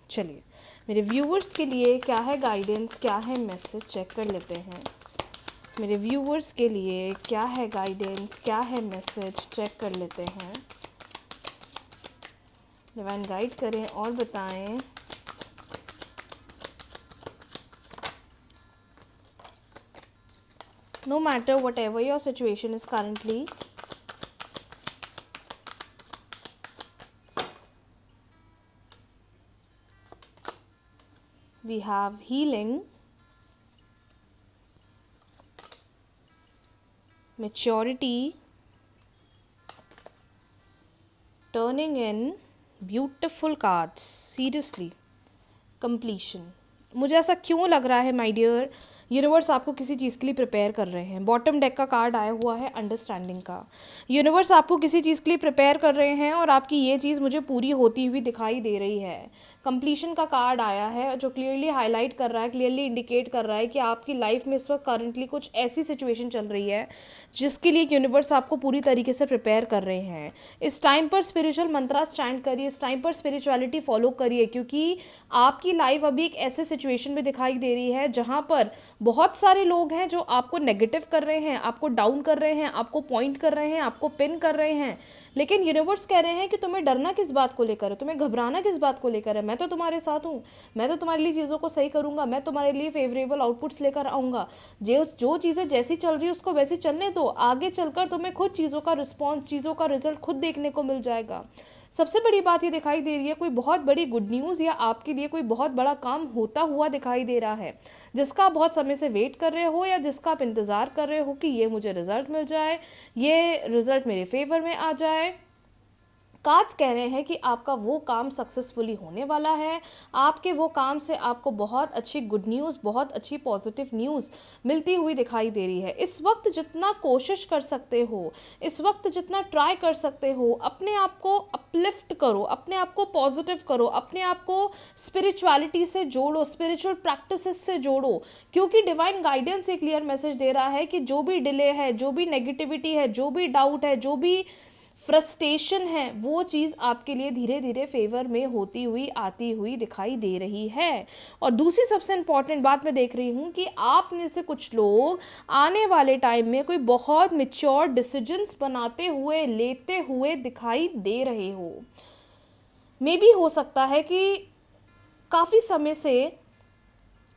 चलिए मेरे व्यूवर्स के लिए क्या है गाइडेंस, क्या है मैसेज, चेक कर लेते हैं। मेरे व्यूवर्स के लिए क्या है गाइडेंस, क्या है मैसेज, चेक कर लेते हैं। डिवाइन गाइड करें और बताएं। No matter whatever your situation is currently, we have healing, maturity, turning in beautiful cards, seriously, completion। मुझे ऐसा क्यों लग रहा है माय डियर, यूनिवर्स आपको किसी चीज़ के लिए प्रिपेयर कर रहे हैं। बॉटम डेक का कार्ड आया हुआ है अंडरस्टैंडिंग का। यूनिवर्स आपको किसी चीज़ के लिए प्रिपेयर कर रहे हैं और आपकी ये चीज़ मुझे पूरी होती हुई दिखाई दे रही है। कंप्लीशन का कार्ड आया है जो क्लियरली हाईलाइट कर रहा है, क्लियरली इंडिकेट कर रहा है कि आपकी लाइफ में इस वक्त करंटली कुछ ऐसी सिचुएशन चल रही है जिसके लिए यूनिवर्स आपको पूरी तरीके से प्रिपेयर कर रहे हैं। इस टाइम पर स्पिरिचुअल मंत्रा स्टैंड करिए, इस टाइम पर स्पिरिचुअलिटी फॉलो करिए, क्योंकि आपकी लाइफ अभी एक ऐसे सिचुएशन में दिखाई दे रही है जहाँ पर बहुत सारे लोग हैं जो आपको नेगेटिव कर रहे हैं, आपको डाउन कर रहे हैं, आपको पॉइंट कर रहे हैं, आपको पिन कर रहे हैं। लेकिन यूनिवर्स कह रहे हैं कि तुम्हें डरना किस बात को लेकर है, तुम्हें घबराना किस बात को लेकर है। मैं तो तुम्हारे साथ हूँ, मैं तो तुम्हारे लिए चीज़ों को सही करूँगा, मैं तुम्हारे लिए फेवरेबल आउटपुट्स लेकर आऊँगा। जो चीज़ें जैसी चल रही है उसको वैसी चलने दो, आगे चलकर तुम्हें खुद चीज़ों का रिस्पॉन्स, चीज़ों का रिजल्ट खुद देखने को मिल जाएगा। सबसे बड़ी बात ये दिखाई दे रही है, कोई बहुत बड़ी गुड न्यूज़ या आपके लिए कोई बहुत बड़ा काम होता हुआ दिखाई दे रहा है, जिसका आप बहुत समय से वेट कर रहे हो या जिसका आप इंतज़ार कर रहे हो कि ये मुझे रिजल्ट मिल जाए, ये रिजल्ट मेरे फेवर में आ जाए। कार्ड्स कह रहे हैं कि आपका वो काम सक्सेसफुली होने वाला है। आपके वो काम से आपको बहुत अच्छी गुड न्यूज़, बहुत अच्छी पॉजिटिव न्यूज़ मिलती हुई दिखाई दे रही है। इस वक्त जितना कोशिश कर सकते हो, इस वक्त जितना ट्राई कर सकते हो, अपने आप को अपलिफ्ट करो, अपने आप को पॉजिटिव करो, अपने आप को स्पिरिचुअलिटी से जोड़ो, स्पिरिचुअल प्रैक्टिसेस से जोड़ो, क्योंकि डिवाइन गाइडेंस एक क्लियर मैसेज दे रहा है कि जो भी डिले है, जो भी नेगेटिविटी है, जो भी डाउट है, जो भी फ्रस्ट्रेशन है, वो चीज़ आपके लिए धीरे धीरे फेवर में होती हुई आती हुई दिखाई दे रही है। और दूसरी सबसे इंपॉर्टेंट बात मैं देख रही हूँ कि आप में से कुछ लोग आने वाले टाइम में कोई बहुत मैच्योर डिसीजंस बनाते हुए, लेते हुए दिखाई दे रहे हो। मे बी हो सकता है कि काफ़ी समय से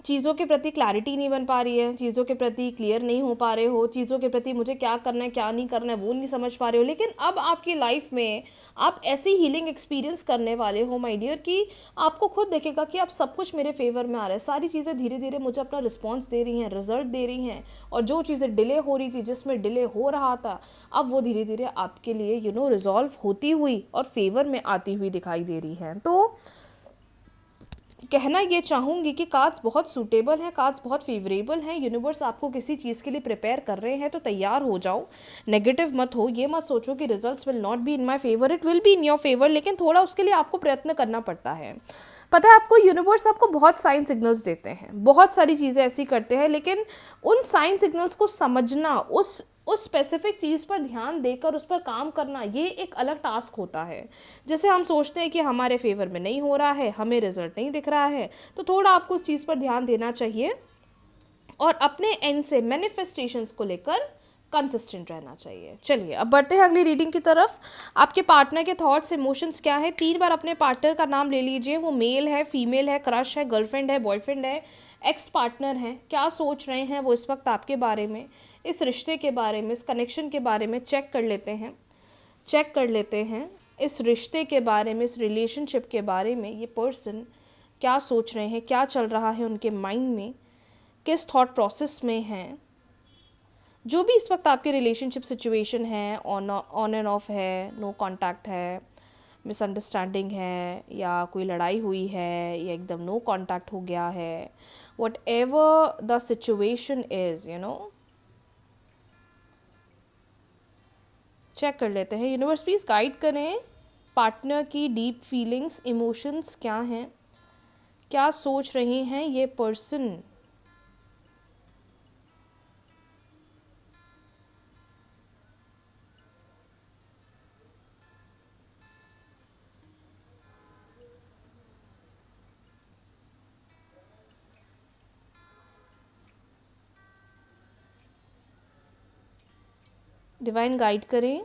चीज़ों के प्रति क्लैरिटी नहीं बन पा रही है, चीज़ों के प्रति क्लियर नहीं हो पा रहे हो, चीज़ों के प्रति मुझे क्या करना है क्या नहीं करना है वो नहीं समझ पा रहे हो। लेकिन अब आपकी लाइफ में आप ऐसी हीलिंग एक्सपीरियंस करने वाले हो माय डियर कि आपको खुद देखेगा कि अब सब कुछ मेरे फेवर में आ रहा है, सारी चीज़ें धीरे धीरे मुझे अपना रिस्पॉन्स दे रही हैं, रिजल्ट दे रही हैं। और जो चीज़ें डिले हो रही थी, जिसमें डिले हो रहा था, अब वो धीरे धीरे आपके लिए रिजॉल्व होती हुई और फेवर में आती हुई दिखाई दे रही है। तो कहना ये चाहूँगी कि कार्ड्स बहुत सूटेबल हैं, कार्ड्स बहुत फेवरेबल हैं। यूनिवर्स आपको किसी चीज़ के लिए प्रिपेयर कर रहे हैं तो तैयार हो जाओ, नेगेटिव मत हो। ये मत सोचो कि results will not be in my favour, it will be in your favour, लेकिन थोड़ा उसके लिए आपको प्रयत्न करना पड़ता है। पता है आपको, यूनिवर्स आपको बहुत साइन सिग्नल्स देते हैं, बहुत सारी चीज़ें ऐसी करते हैं, लेकिन उन साइन सिग्नल्स को समझना, उस स्पेसिफिक चीज़ पर ध्यान देकर उस पर काम करना, ये एक अलग टास्क होता है। जैसे हम सोचते हैं कि हमारे फेवर में नहीं हो रहा है, हमें रिजल्ट नहीं दिख रहा है, तो थोड़ा आपको उस चीज़ पर ध्यान देना चाहिए और अपने एंड से मैनिफेस्टेशंस को लेकर कंसिस्टेंट रहना चाहिए। चलिए अब बढ़ते हैं अगली रीडिंग की तरफ। आपके पार्टनर के थॉट्स, इमोशंस क्या है? 3 बार अपने पार्टनर का नाम ले लीजिए। वो मेल है, फीमेल है, क्रश है, गर्लफ्रेंड है, बॉयफ्रेंड है, एक्स पार्टनर है। क्या सोच रहे हैं वो इस वक्त आपके बारे में, इस रिश्ते के बारे में, इस कनेक्शन के बारे में? चेक कर लेते हैं, चेक कर लेते हैं इस रिश्ते के बारे में, इस रिलेशनशिप के बारे में। ये पर्सन क्या सोच रहे हैं, क्या चल रहा है उनके माइंड में, किस थॉट प्रोसेस में हैं। जो भी इस वक्त आपकी रिलेशनशिप सिचुएशन है, ऑन एंड ऑफ है, नो कांटेक्ट है, मिसअंडरस्टैंडिंग है, या कोई लड़ाई हुई है, या एकदम नो कांटेक्ट हो गया है, whatever the situation is, check कर लेते हैं। यूनिवर्स प्लीज़ गाइड करें पार्टनर की डीप फीलिंग्स, इमोशंस क्या हैं, क्या सोच रहे हैं ये पर्सन। डिवाइन गाइड करें।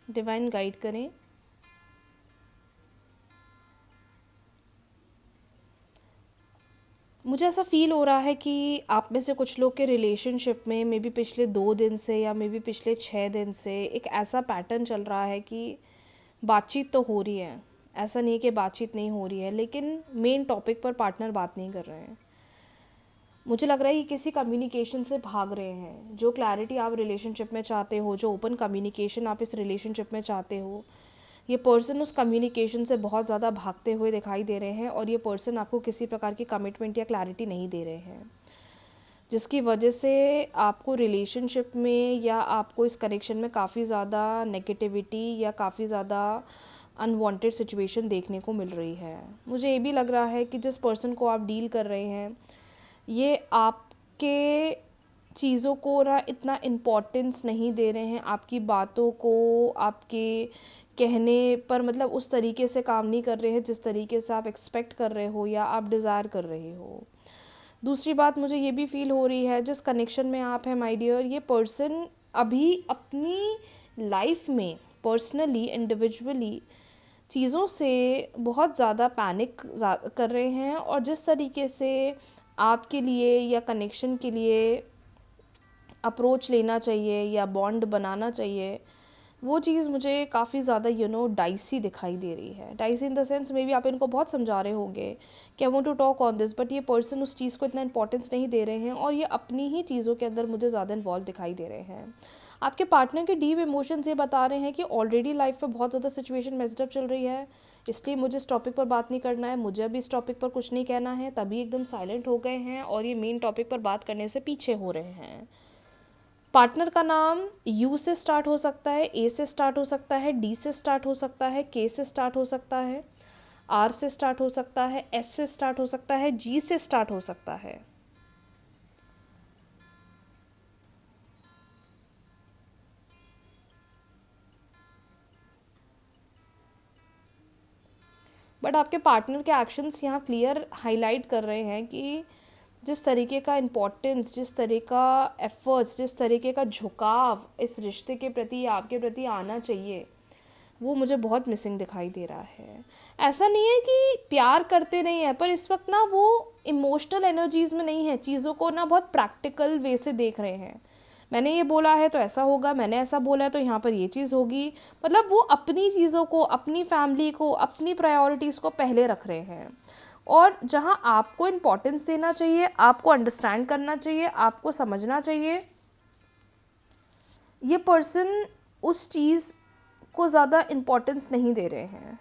डिवाइन गाइड करें। मुझे ऐसा फ़ील हो रहा है कि आप में से कुछ लोग के रिलेशनशिप में मे बी पिछले 2 दिन से या मे बी पिछले 6 दिन से एक ऐसा पैटर्न चल रहा है कि बातचीत तो हो रही है, ऐसा नहीं कि बातचीत नहीं हो रही है, लेकिन मेन टॉपिक पर पार्टनर बात नहीं कर रहे हैं। मुझे लग रहा है कि किसी कम्युनिकेशन से भाग रहे हैं। जो क्लैरिटी आप रिलेशनशिप में चाहते हो, जो ओपन कम्युनिकेशन आप इस रिलेशनशिप में चाहते हो, ये पर्सन उस कम्युनिकेशन से बहुत ज़्यादा भागते हुए दिखाई दे रहे हैं और ये पर्सन आपको किसी प्रकार की कमिटमेंट या क्लैरिटी नहीं दे रहे हैं, जिसकी वजह से आपको रिलेशनशिप में या आपको इस कनेक्शन में काफ़ी ज़्यादा नेगेटिविटी या काफ़ी ज़्यादा अनवांटेड सिचुएशन देखने को मिल रही है। मुझे ये भी लग रहा है कि जिस पर्सन को आप डील कर रहे हैं, ये आपके चीज़ों को ना इतना इम्पोर्टेंस नहीं दे रहे हैं, आपकी बातों को, आपके कहने पर मतलब उस तरीके से काम नहीं कर रहे हैं जिस तरीके से आप एक्सपेक्ट कर रहे हो या आप डिज़ायर कर रहे हो। दूसरी बात मुझे ये भी फ़ील हो रही है, जिस कनेक्शन में आप हैं माय डियर, ये पर्सन अभी अपनी लाइफ में पर्सनली इंडिविजुअली चीज़ों से बहुत ज़्यादा पैनिक कर रहे हैं और जिस तरीके से आपके लिए या कनेक्शन के लिए अप्रोच लेना चाहिए या बॉन्ड बनाना चाहिए, वो चीज़ मुझे काफ़ी ज़्यादा डाइसी दिखाई दे रही है। Dicey in the sense maybe आप इनको बहुत समझा रहे होंगे कि I want to talk on this, but ये पर्सन उस चीज़ को इतना इंपॉर्टेंस नहीं दे रहे हैं और ये अपनी ही चीज़ों के अंदर मुझे ज़्यादा इन्वॉल्व दिखाई दे रहे हैं। आपके पार्टनर के डीप इमोशंस ये बता रहे हैं कि ऑलरेडी लाइफ में बहुत ज़्यादा सिचुएशन मेस्ड अप चल रही है, इसलिए मुझे इस टॉपिक पर बात नहीं करना है, मुझे अभी इस टॉपिक पर कुछ नहीं कहना है, तभी एकदम साइलेंट हो गए हैं और ये मेन टॉपिक पर बात करने से पीछे हो रहे हैं। पार्टनर का नाम यू से स्टार्ट हो सकता है, ए से स्टार्ट हो सकता है, डी से स्टार्ट हो सकता है, के से स्टार्ट हो सकता है, आर से स्टार्ट हो सकता है, एस से स्टार्ट हो सकता है, जी से स्टार्ट हो सकता है। बट आपके पार्टनर के एक्शंस यहाँ क्लियर हाईलाइट कर रहे हैं कि जिस तरीके का इम्पोर्टेंस, जिस तरह का एफर्ट्स, जिस तरीके का झुकाव इस रिश्ते के प्रति आपके प्रति आना चाहिए, वो मुझे बहुत मिसिंग दिखाई दे रहा है। ऐसा नहीं है कि प्यार करते नहीं है, पर इस वक्त ना वो इमोशनल एनर्जीज़ में नहीं है, चीज़ों को ना बहुत प्रैक्टिकल वे से देख रहे हैं। मैंने ये बोला है तो ऐसा होगा, मैंने ऐसा बोला है तो यहाँ पर ये चीज़ होगी, मतलब वो अपनी चीज़ों को, अपनी फैमिली को, अपनी प्रायोरिटीज़ को पहले रख रहे हैं। और जहाँ आपको इम्पोर्टेंस देना चाहिए, आपको अंडरस्टैंड करना चाहिए, आपको समझना चाहिए, ये पर्सन उस चीज़ को ज़्यादा इम्पोर्टेंस नहीं दे रहे हैं।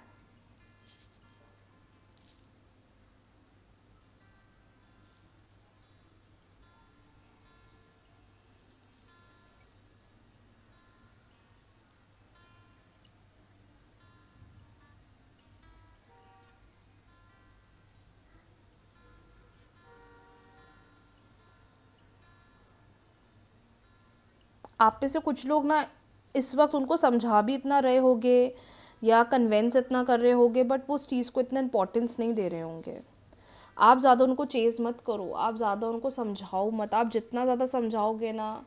आप में से कुछ लोग ना इस वक्त उनको समझा भी इतना रहे होंगे या कन्वेंस इतना कर रहे होंगे, बट वो उस चीज़ को इतना इम्पोर्टेंस नहीं दे रहे होंगे। आप ज़्यादा उनको चेज़ मत करो, आप ज़्यादा उनको समझाओ मत। आप जितना ज़्यादा समझाओगे ना,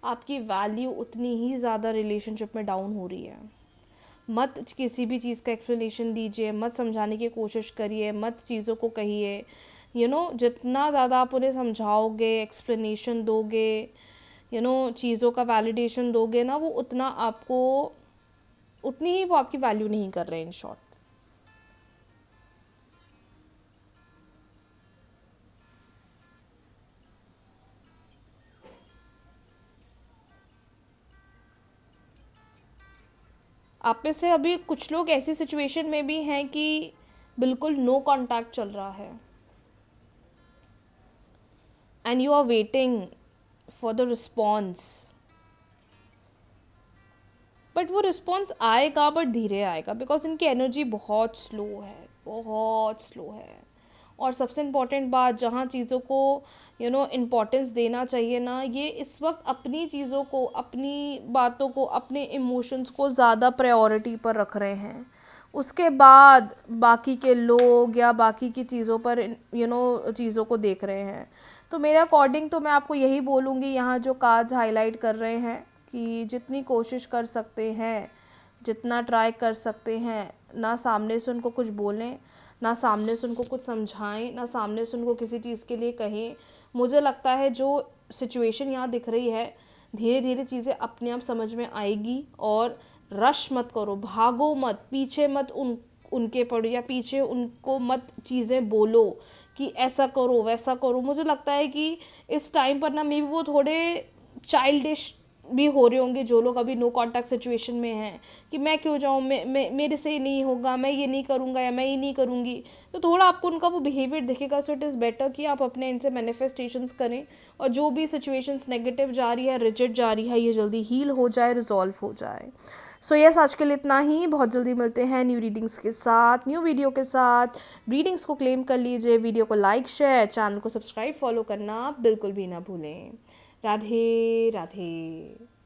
आपकी वैल्यू उतनी ही ज़्यादा रिलेशनशिप में डाउन हो रही है। मत किसी भी चीज़ का एक्सप्लेनेशन दीजिए, मत समझाने की कोशिश करिए, मत चीज़ों को कहिए। जितना ज़्यादा आप उन्हें समझाओगे, एक्सप्लेनेशन दोगे, चीज़ों का वैलिडेशन दोगे ना, वो उतना आपको, उतनी ही वो आपकी वैल्यू नहीं कर रहे हैं इन शॉर्ट। आप में से अभी कुछ लोग ऐसी सिचुएशन में भी हैं कि बिल्कुल नो कांटेक्ट चल रहा है and you are waiting for the response, but वो रिस्पॉन्स आएगा, बट धीरे आएगा, बिकॉज इनकी एनर्जी बहुत स्लो है, बहुत स्लो है। और सबसे इम्पॉर्टेंट बात, जहाँ चीज़ों को इम्पोर्टेंस देना चाहिए ना, ये इस वक्त अपनी चीज़ों को, अपनी बातों को, अपने इमोशंस को ज़्यादा प्रायोरिटी पर रख रहे हैं। उसके बाद बाकी के लोग या बाकी की चीज़ों पर चीज़ों को देख रहे हैं। तो मेरे अकॉर्डिंग तो मैं आपको यही बोलूँगी, यहाँ जो कार्ड्स हाईलाइट कर रहे हैं कि जितनी कोशिश कर सकते हैं, जितना ट्राई कर सकते हैं, ना सामने से उनको कुछ बोलें, ना सामने से उनको कुछ समझाएं, ना सामने से उनको किसी चीज़ के लिए कहें। मुझे लगता है जो सिचुएशन यहाँ दिख रही है, धीरे धीरे चीज़ें अपने आप समझ में आएगी। और रश मत करो, भागो मत, पीछे मत उनके पड़ो, या पीछे उनको मत चीज़ें बोलो कि ऐसा करो वैसा करो। मुझे लगता है कि इस टाइम पर ना मे बी वो थोड़े चाइल्डिश भी हो रहे होंगे, जो लोग अभी नो कॉन्टैक्ट सिचुएशन में हैं, कि मैं क्यों जाऊँ, मेरे से नहीं होगा, मैं ये नहीं करूँगा या मैं ये नहीं करूँगी। तो थोड़ा आपको उनका वो बिहेवियर दिखेगा। सो इट इज़ बेटर कि आप अपने इनसे मैनिफेस्टेशंस करें, और जो भी सिचुएशंस नेगेटिव जा रही है, रिजिड जा रही है, ये जल्दी हील हो जाए, रिजॉल्व हो जाए। सो यस, आज के लिए इतना ही। बहुत जल्दी मिलते हैं न्यू रीडिंग्स के साथ, न्यू वीडियो के साथ। रीडिंग्स को क्लेम कर लीजिए, वीडियो को लाइक, शेयर, चैनल को सब्सक्राइब, फॉलो करना बिल्कुल भी ना भूलें। राधे राधे।